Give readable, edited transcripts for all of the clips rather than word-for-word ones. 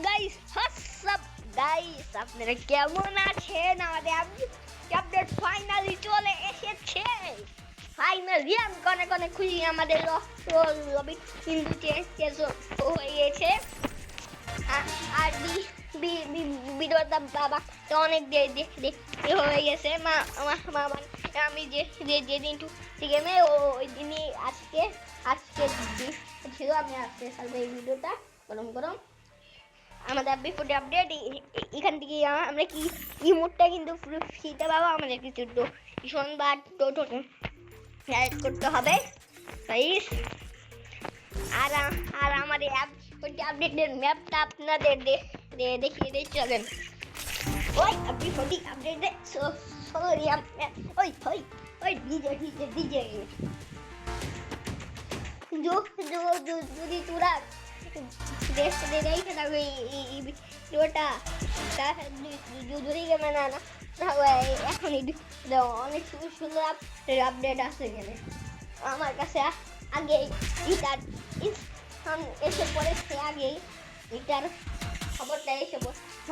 Guys, WhatsApp guys, আপনারা কেমন আছেন? আমাদের আপডেট ফাইনালি চলে এসেছে। ফাইনালি আমি অনেক খুশি। আমাদের লবি কিন্তু চেঞ্জ হয়ে গেছে। আর ভিডিওটা বাবা অনেক দেখতে হয়ে গেছে। আমি যেদিন থেকে ওই দিনই আজকে ছিল। আমি আজকে সালবে এই ভিডিওটা গরম আমাদের বিফোর্ড আপডেট এখান থেকে আমরা কি ইমোটটা কিন্তু ফ্রিতে পাবো। আমাদের কিছু ডোনেশন বা টোটোন করতে হবে গাইস। আর আমাদের আপডেটের ম্যাপটা আপনাদের দেখিয়ে দিয়ে চলেন। ওই বিফোর্ড আপডেটে সরি ওই ডিজে যদি তোরা দেখে থাকবে এই ভিডিওটা যদি গেমে না এখনই অনেক সুন্দর আপডেট আছে এখানে। আমার কাছে আগে এটার এসে পড়েছে, আগে এটার খবরটা এসে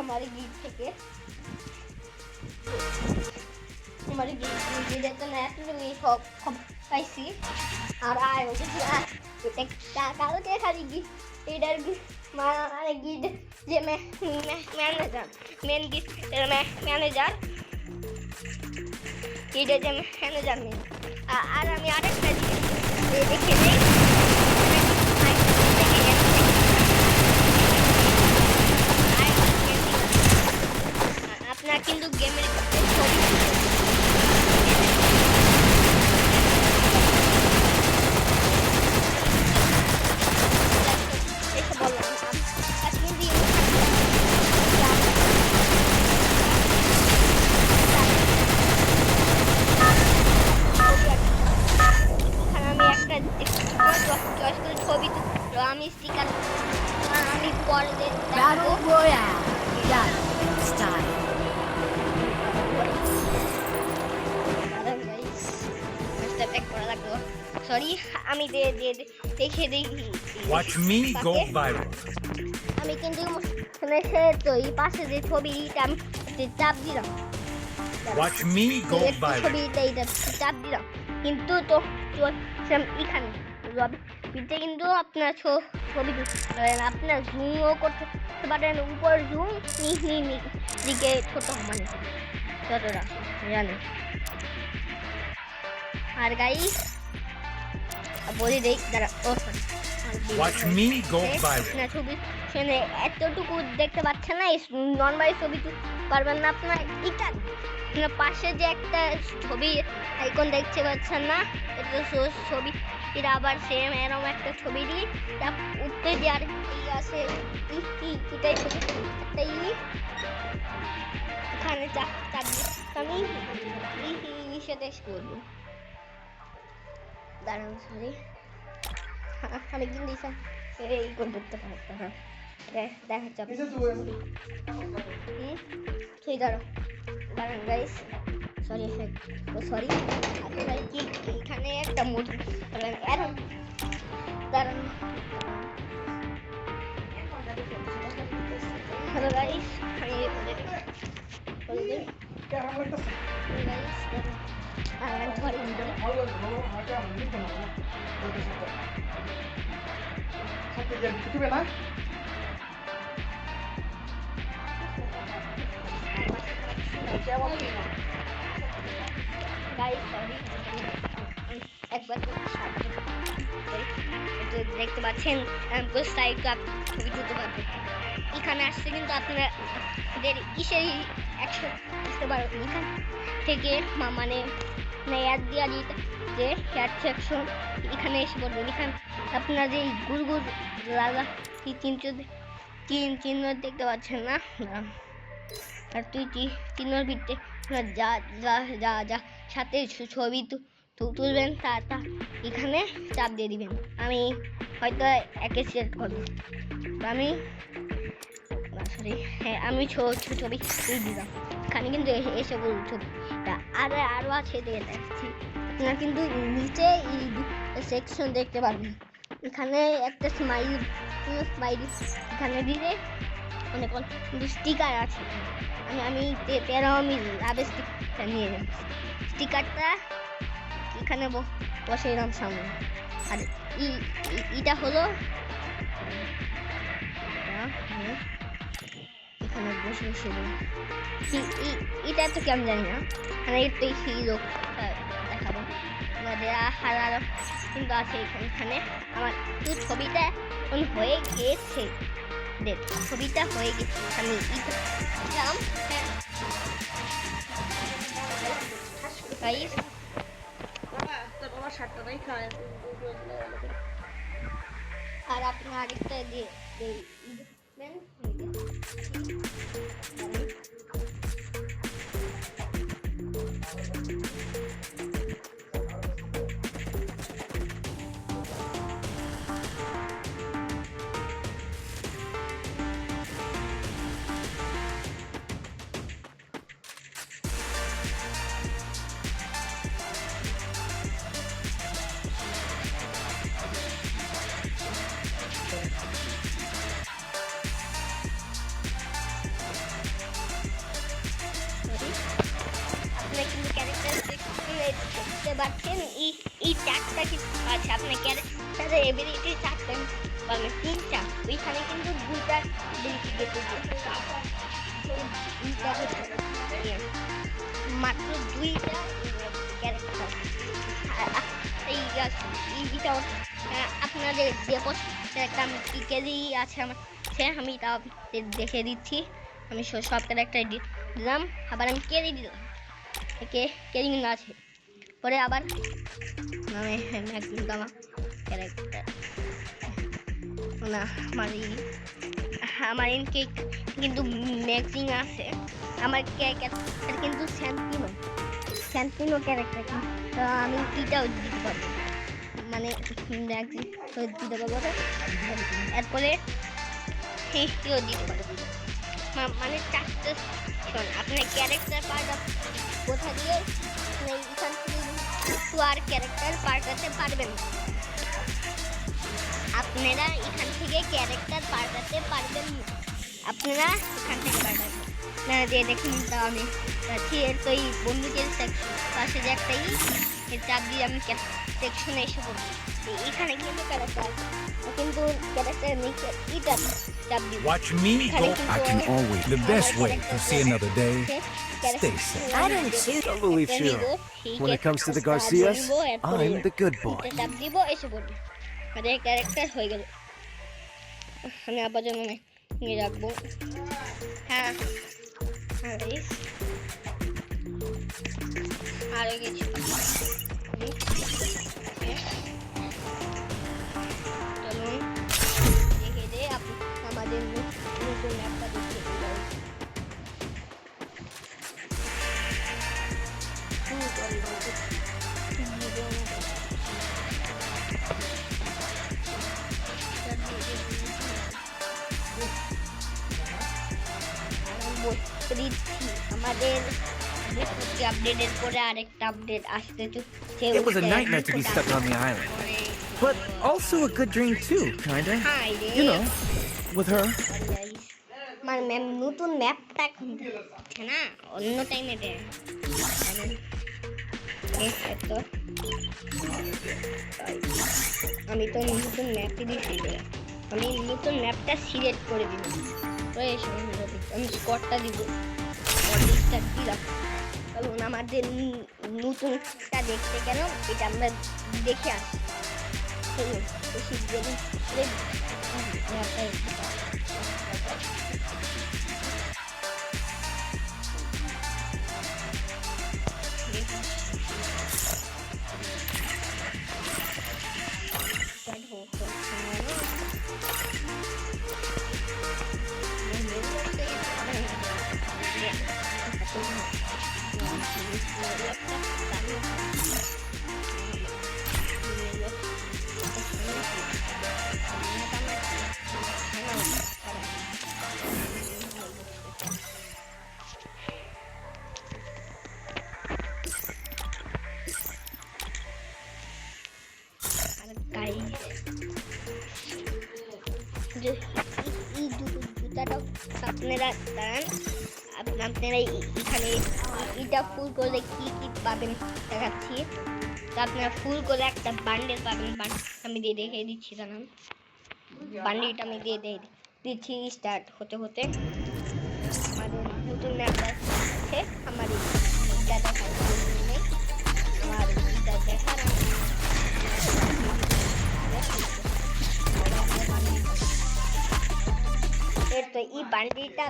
আমার গিট থেকে। আমার গিটে তো না এতটুকু খবর পাইছি। আর কালকে খালি গিট এটার মানে গিট যে ম্যানেজার মেন গিট ম্যানেজার গিটের যে ম্যানেজার মেন। আর আমি আরেকটা দেখে নিই। আপনার কিন্তু গেমের ছবি আমি স্টিকার আমি পরে Battle Royale. Yeah, style. Sorry আমি দেখে দেখি। Watch me go viral. আমি কিন্তু শুনেছে তো এই পাশে যে ছবিটা আমি চাপ দিলাম। Watch me go viral. ছবিটা এইটা চাপ দিলাম কিন্তু তো এখানে রবিতে কিন্তু আপনার ছবি আপনার জুমও করতে পারেন। উপর জুম দিকে ছোট মানে যতটা জানেন। আর গাইস বলি দেই দাঁড়া Watch me go viral. না ছবি শুনে এতটুকু দেখতে পাচ্ছেন না, নর্মালি ছবি পারবেন না। আপনার এটা পাশে যে একটা ছবি আইকন দেখতে পাচ্ছেন না, এটা ছবি এটা আবার সেম এরকম একটা ছবি দিয়ে উঠতে দেওয়ার আছে। এটাই এখানে আমি সাথে করবো। দাঁড়ান সরি আমি কিন্তু এই করতে পারতাম না। দেখা যাবে ঠিক দাঁড়ান গাইস সরি কি এখানে একটা মোড এরকম দাঁড়ান। হ্যালো গাইস আমি একবার দেখতে পাচ্ছেন সাইডটা ছবি তুলতে পারবেন। এখানে আসছে কিন্তু আপনাদের কিসের অ্যাকশন আসতে পারবেন। এখান থেকে মানে অ্যাড দিয়ে দিতে যে হেয়ার সেকশন এখানে এসে পড়বেন। এখানে আপনার যে গুড় লাগা চিহ্ন দেখতে পাচ্ছেন না, আর চিহ্নর ভিতরে যা সাথে ছবি তুলবেন তা এখানে চাপ দিয়ে দিবেন। আমি হয়তো একে সিলেক্ট করবো। আমি আমি ছবি দিলাম। এখানে কিন্তু এসে ছবি আরও আছে দেখাচ্ছি। আপনারা কিন্তু নিচে এই সেকশন দেখতে পারবেন। এখানে একটা স্মাইল এখানে দিলে অনেক কিন্তু স্টিকার আছে। আমি 13 লাভের স্টিকার নিয়ে নেব। স্টিকারটা এখানে বসে এলাম সামনে। আর এটা হলো এখানে বসে এটা তো কেমন জানি না, মানে একটু হিরো দেখাবো আমাদের হারার কিন্তু আছে এখানে। আমার তো ছবিটা এখন হয়ে গেছে, দেখ ছবিটা হয়ে গেছে। আমি দিলাম আর আপনার আরেকটা দিয়ে দেন। দেখতে পাচ্ছেন এই চারটা কি আছে আপনার ক্যারেক্টারে এবিলিটি চারটা পাবেন, তিনটা। ওইখানে কিন্তু দুইটা এবিলিটি দেখতে মাত্র দুইটা ক্যারেক্টার। এইটাও আপনাদের যে একটা ক্যারি আছে আমার, আমি তাও দেখে দিচ্ছি। আমি সব ক্যারেক্টার দিলাম, আবার আমি ক্যারি দিলাম, ক্যারি আছে। পরে আবার নামে ক্যারেক্টার না আমার ইনকে কিন্তু ম্যাক্সিং আছে। আমার ক্যারেক্টার কিন্তু স্যান্টিনো ক্যারেক্টার, তো আমি এটাও দিতে পারবো, মানে ম্যাক্সিং দিতে পারবো। এরপরে হিস্ট্রিও দিতে পারবো, মানে চারটে। শোন আপনার ক্যারেক্টার পার্ট কোথা দিয়ে এখান থেকে আর ক্যারেক্টার পাল্টাতে পারবেন। আপনারা এখান থেকে ক্যারেক্টার পাল্টাতে পারবেন, আপনারা এখান থেকে পাল্টাবেন না দিয়ে দেখুন। তা আমি তো এই বন্দুকের পাশে যে একটা চাপ দিয়ে আমি সেকশনে এসে পড়বো। এখানে কিন্তু ক্যারেক্টার কিন্তু ক্যারেক্টার নিচে এটা চাপ দিব। Watch me go. I can always. The best way to see another day. Stay safe. I didn't shoot. Don't believe sure. When it comes to the Garcias, I'm the good boy. চাপ দিব এসে পড়বে, আমাদের character হয়ে গেল। আমি আবার জন্য নিয়ে রাখবো। হ্যাঁ আরো কিছু চলুন দেখে দে আমাদের নতুন ম্যাপটা দেখে দিলাম। আমাদের আপডেটের পরে আরেকটা আপডেট আসতে চলছে। It was a nightmare to be stuck on the island, but also a good dream too, kinda. You know, with her. মানে ম্যাম নতুন ম্যাপটা খুঁজছে না, অন্য টাইমে দেয়। আমি তো নতুন ম্যাপে দিচ্ছি, আমি নতুন ম্যাপটা সিলেক্ট করে দিব। আমি স্কটটা দিব, দিলাম। কারণ আমাদের নতুনটা দেখতে কেন এটা আমরা দেখে আসি। রাস্তাটা আপনারা দাঁড়ান, আপনারা এখানে এটা ফুল করলে কি কি পাবেন দেখাচ্ছি। তো আপনারা ফুল করে একটা বান্ডেল পাবেন, আমি দিয়ে দেখে দিচ্ছি দাঁড়ান। বান্ডেলটা আমি দিয়ে দিচ্ছি স্টার্ট হতে হতে। আমাদের নতুন একটা আছে, আমার এটা দেখার নেই, আমার এটা দেখার তো এই বান্ডিলটা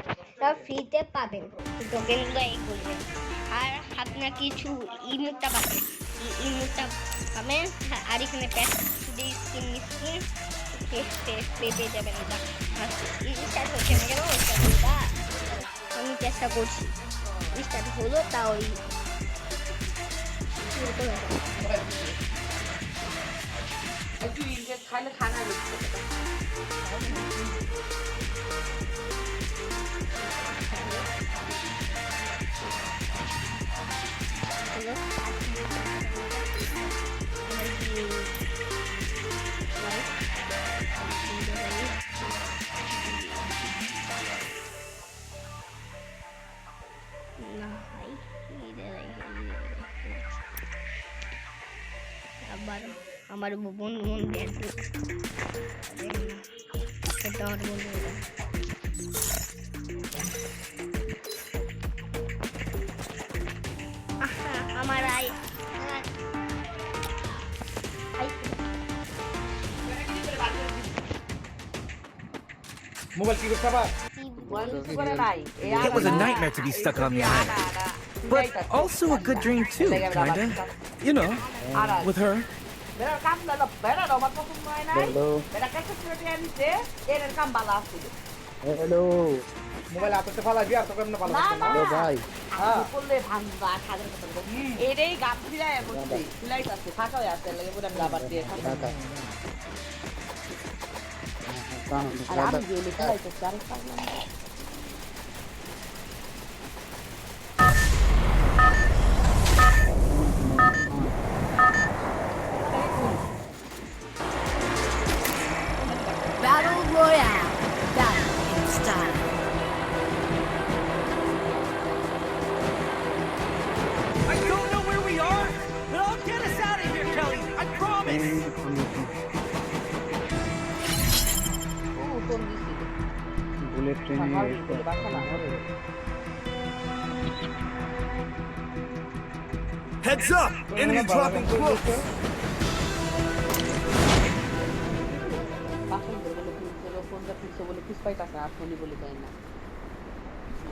ফ্রিতে পাবেন, টোকেনগুলো এই করবেন। আর আপনার কিছু ইমোটটা পাবেন, ইমোটটা পাবেন। আর এখানে প্যাক স্কিন পেয়ে যাবেন। এটা স্টার্ট হচ্ছে না কেন, ওইটা আমি চেষ্টা করছি, স্টার্ট হলো তা ওই খাইলে খানা দিচ্ছে আমার বন্ধু এটা আমার বন্ধু, আমার It was a nightmare to be stuck on the island, but also a good dream too, kinda. You know, with her. বেড়ার কাম না বেড়ার আমার পছন্দ হয় না। বেড়া কাছে ছেড়ে আনিছে এর কাম ভালো আছে। হ্যালো মোবাইল আপনি ফালা দিয়া তো কেমনে ভালো না ভাই হ্যাঁ বললে ভাঙবা খাদের কথা এটাই গাছ ফিরায় বলতে ফিলাইট আছে ফাঁকা হয়ে আছে লাগে পুরো রাবার দিয়ে ফাঁকা আর আমি গেলে ফিলাইট আছে আর পাগলা Battle Royale. Battle in style. I don't know where we are, but I'll get us out of here, Kelly. I promise. কোন দিছি বুলেট ট্রেনে বলে বাসা না Heads up! Enemy dropping close. বাসন বলে ফোনটা ফিক্সে বলে পিস পাইতাছে আর ফোনই বলে দেয় না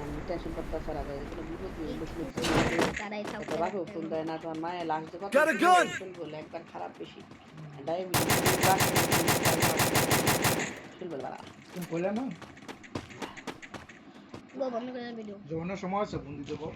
আমি টেনশন করতে সারা দেয় এগুলো বিপদ তারাই থাকবে বাবা ফোন দেয় না তোমার মায়ের লাস্ট যে কথা Got a gun! বলে একবার খারাপ বেশি ডায়াবেটিস বলে বাবা তুমি বলে না বন্ধ করে ভিডিও যখন সময় আছে বন্ধু দেবো